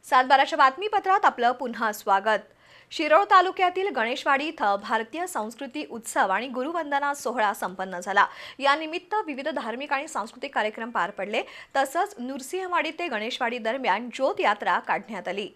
सातबाराच्या बातमीपत्रात आपलं पुन्हा स्वागत। शिरोळ तालुक्यातील गणेशवाडी इथं भारतीय संस्कृती उत्सव आणि गुरुवंदना सोहळा संपन्न झाला। या निमित्त विविध धार्मिक आणि सांस्कृतिक कार्यक्रम पार पडले। तसंच नृसिंहवाडी ते गणेशवाडी दरम्यान ज्योत यात्रा काढण्यात आली।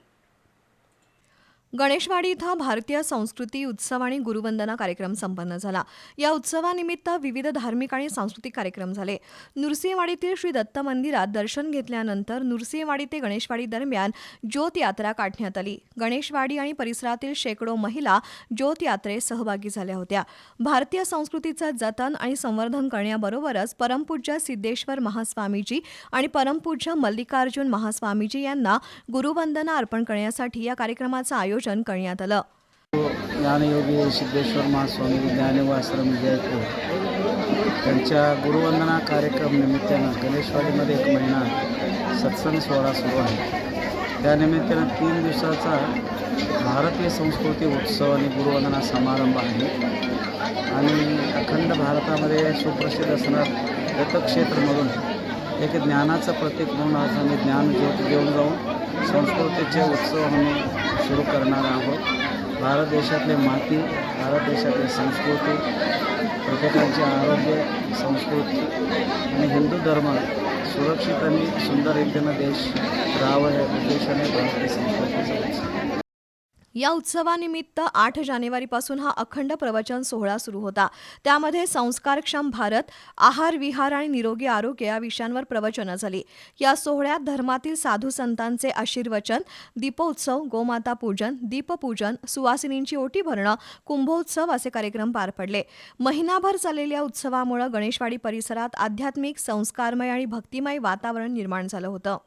गणेशवाडी इथं भारतीय संस्कृती उत्सव आणि गुरुवंदना कार्यक्रम संपन्न झाला। या उत्सवानिमित्त विविध धार्मिक आणि सांस्कृतिक कार्यक्रम झाले। नृसिंहवाडीतील श्री दत्त मंदिरात दर्शन घेतल्यानंतर नृसिंहवाडी ते गणेशवाडी दरम्यान ज्योत यात्रा काढण्यात आली। गणेशवाडी आणि परिसरातील शेकडो महिला ज्योत यात्रेत सहभागी झाल्या होत्या। भारतीय संस्कृतीचं जतन आणि संवर्धन करण्याबरोबरच परमपूज्य सिद्धेश्वर महास्वामीजी आणि परमपूज्य मल्लिकार्जुन महास्वामीजी यांना गुरुवंदना अर्पण करण्यासाठी या कार्यक्रमाचं आयोजन करण्यात आलं। ज्ञानयोगी सिद्धेश्वर महास्वामी ज्ञानवाश्रम जयपूर त्यांच्या गुरुवंदना कार्यक्रम निमित्तानं गणेशवाडीमध्ये एक महिना सत्संग सोहळा सुरू आहे। त्यानिमित्तानं 3 दिवसाचा भारतीय संस्कृती उत्सव आणि गुरुवंदना समारंभ आहे आणि अखंड भारतामध्ये सुप्रसिद्ध असणार दत्तक्षेत्रमधून एक ज्ञानाचं प्रतीक म्हणून आज आम्ही ज्ञानज्योत घेऊन जाऊन संस्कृतीचे उत्सव आम्ही सुरू करणार आहोत। भारत देशातले माती, भारत देशातली संस्कृती, प्रत्येकाचे आरोग्य, संस्कृती आणि हिंदू धर्म सुरक्षित आणि सुंदर रीतीनं देश राहावं या उद्देशाने भारतीय संस्कृतीचा उत्सव। या उत्सवानिमित्त 8 जानेवारीपासून हा अखंड प्रवचन सोहळा सुरू होता। त्यामध्ये संस्कारक्षम भारत, आहार विहार आणि निरोगी आरोग्य या विषयांवर प्रवचनं झाली। या सोहळ्यात धर्मातील साधू संतांचे आशीर्वचन, दीपोत्सव, गोमाता पूजन, दीपपूजन, सुवासिनींची ओटी भरणं, कुंभोत्सव असे कार्यक्रम पार पडले। महिनाभर चाललेल्या उत्सवामुळे गणेशवाडी परिसरात आध्यात्मिक, संस्कारमय आणि भक्तिमय वातावरण निर्माण झालं होतं।